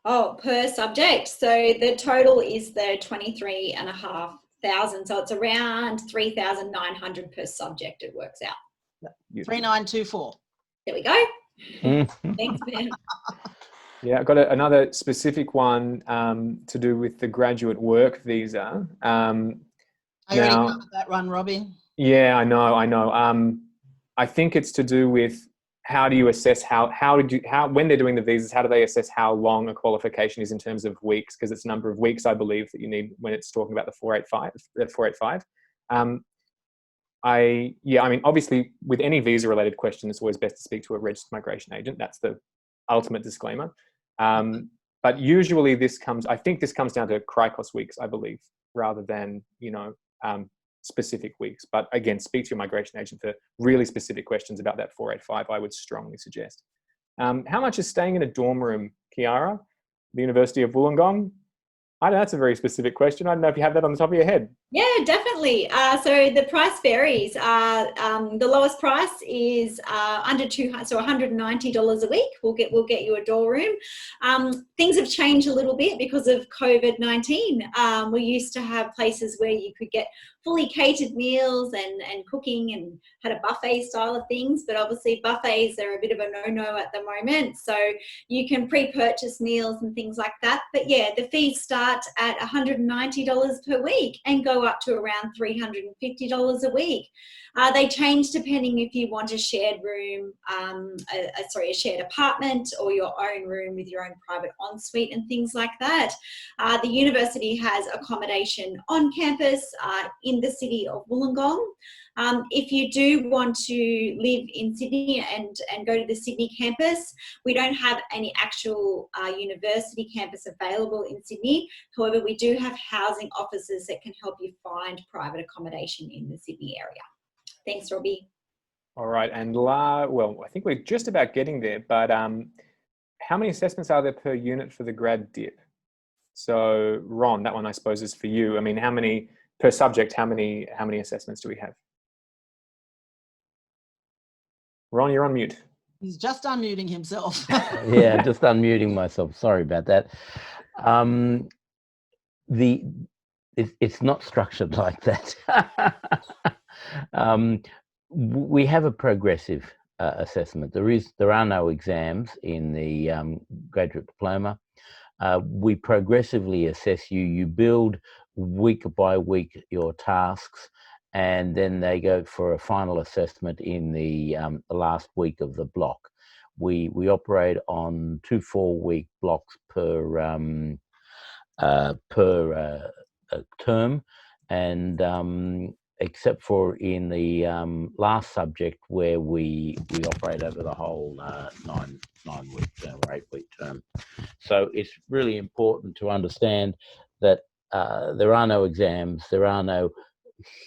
Oh, per subject. So the total is the 23,500. So it's around 3,900 per subject. It works out. 3924. There we go. Thanks, Ben. Yeah, I've got another specific one to do with the graduate work visa. I already covered that one, Robbie. Yeah, I know. I think it's to do with how do you assess when they're doing the visas, how do they assess how long a qualification is in terms of weeks? Because it's a number of weeks, I believe, that you need when it's talking about the 485. I mean, obviously, with any visa-related question, it's always best to speak to a registered migration agent. That's the ultimate disclaimer. But usually, I think this comes down to CRICOS weeks, I believe, rather than specific weeks. But again, speak to your migration agent for really specific questions about that 485. I would strongly suggest. How much is staying in a dorm room, Kiara? The University of Wollongong? I know that's a very specific question. I don't know if you have that on the top of your head. Yeah, definitely. So the price varies. The lowest price is under $200, so $190 a week. We'll get you a dorm room. Things have changed a little bit because of COVID-19. We used to have places where you could get fully catered meals and cooking and had a buffet style of things, but obviously buffets are a bit of a no-no at the moment. So you can pre-purchase meals and things like that. But yeah, the fees start at $190 per week and go up to around $350 a week. They change depending if you want a shared room, a shared apartment, or your own room with your own private ensuite and things like that. The university has accommodation on campus in the city of Wollongong. If you do want to live in Sydney and go to the Sydney campus, we don't have any actual university campus available in Sydney. However, we do have housing officers that can help you find private accommodation in the Sydney area. Thanks, Robbie. All right, and well, I think we're just about getting there, but how many assessments are there per unit for the grad dip? So, Ron, that one I suppose is for you. I mean, how many per subject? How many assessments do we have? Ron, you're on mute. He's just unmuting himself. Yeah, just unmuting myself. Sorry about that. It's not structured like that. We have a progressive assessment. There are no exams in the graduate diploma. We progressively assess you. You build week by week your tasks, and then they go for a final assessment in the last week of the block. We operate on 2 4-week blocks per term, and except for in the last subject where we operate over the whole 9-week term or 8-week term. So it's really important to understand that there are no exams, there are no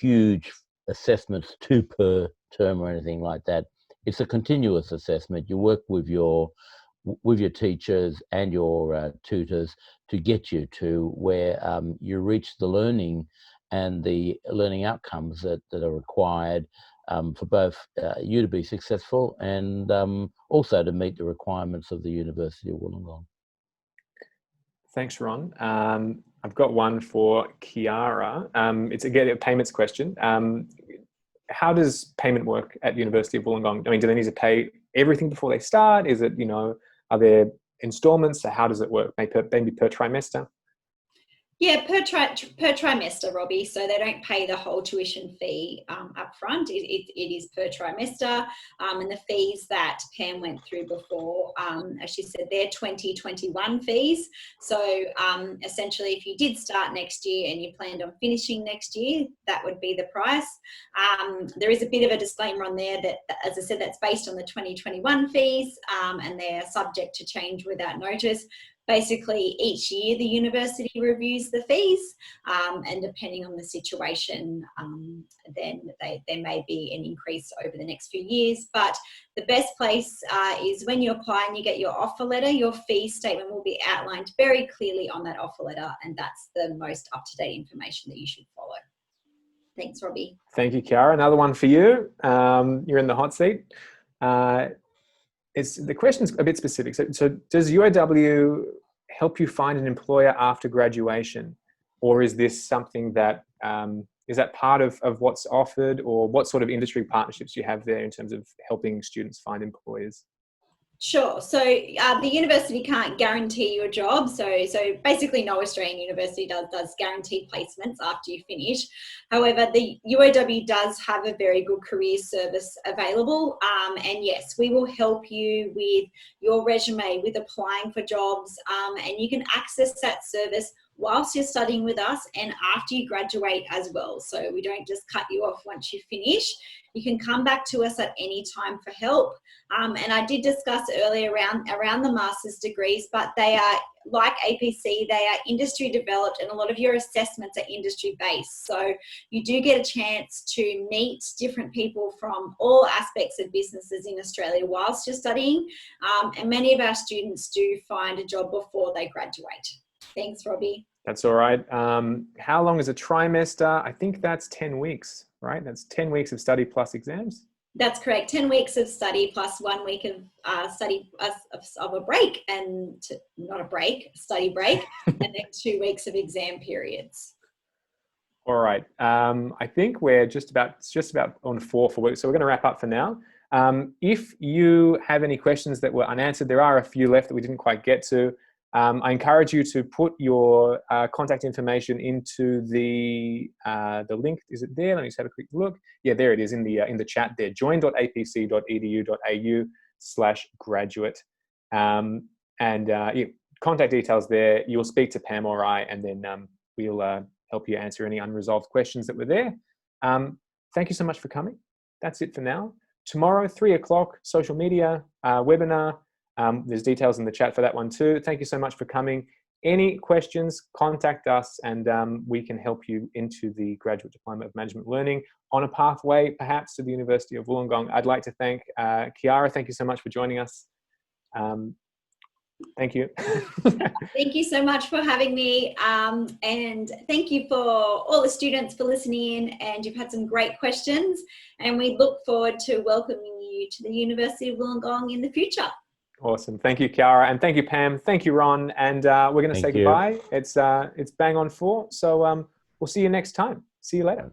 huge assessments, 2 per term or anything like that. It's a continuous assessment. You work with your teachers and your tutors to get you to where you reach the learning and the learning outcomes that are required for both you to be successful and also to meet the requirements of the University of Wollongong. Thanks, Ron. I've got one for Kiara. It's again a payments question. How does payment work at the University of Wollongong? I mean, do they need to pay everything before they start? Is it, are there installments? So how does it work? Maybe per trimester? Yeah, per trimester, Robbie. So they don't pay the whole tuition fee up front. It is per trimester. And the fees that Pam went through before, as she said, they're 2021 fees. So essentially, if you did start next year and you planned on finishing next year, that would be the price. There is a bit of a disclaimer on there that, as I said, that's based on the 2021 fees and they're subject to change without notice. Basically, each year the university reviews the fees, and depending on the situation, then there may be an increase over the next few years. But the best place is when you apply and you get your offer letter, your fee statement will be outlined very clearly on that offer letter, and that's the most up-to-date information that you should follow. Thanks, Robbie. Thank you, Kiara. Another one for you. You're in the hot seat. The question's a bit specific. So does UAW help you find an employer after graduation? Or is this something that, is that part of what's offered, or what sort of industry partnerships do you have there in terms of helping students find employers? Sure. So the university can't guarantee you a job. So basically no Australian university does guarantee placements after you finish. However, the UAW does have a very good career service available. And yes, we will help you with your resume, with applying for jobs, and you can access that service whilst you're studying with us and after you graduate as well. So we don't just cut you off once you finish. You can come back to us at any time for help. And I did discuss earlier around the master's degrees, but they are like APC, they are industry developed, and a lot of your assessments are industry based. So you do get a chance to meet different people from all aspects of businesses in Australia whilst you're studying. And many of our students do find a job before they graduate. Thanks, Robbie. That's all right. How long is a trimester? I think that's 10 weeks, right? That's 10 weeks of study plus exams. That's correct. 10 weeks of study plus 1 week of study of a break, and not a break, study break, and then 2 weeks of exam periods. All right. I think we're just about on 4 weeks, so we're going to wrap up for now. If you have any questions that were unanswered, there are a few left that we didn't quite get to. I encourage you to put your contact information into the link. Is it there? Let me just have a quick look. Yeah, there it is in the chat there. join.apc.edu.au/graduate. Contact details there. You will speak to Pam or I, and then we'll help you answer any unresolved questions that were there. Thank you so much for coming. That's it for now. Tomorrow, 3 o'clock, social media webinar. There's details in the chat for that one too. Thank you so much for coming. Any questions, contact us, and we can help you into the Graduate Diploma of Management Learning on a pathway perhaps to the University of Wollongong. I'd like to thank Kiara. Thank you so much for joining us. Thank you. Thank you so much for having me, and thank you for all the students for listening in, and you've had some great questions, and we look forward to welcoming you to the University of Wollongong in the future. Awesome. Thank you, Kiara. And thank you, Pam. Thank you, Ron. And we're going to say goodbye. It's bang on 4. So we'll see you next time. See you later.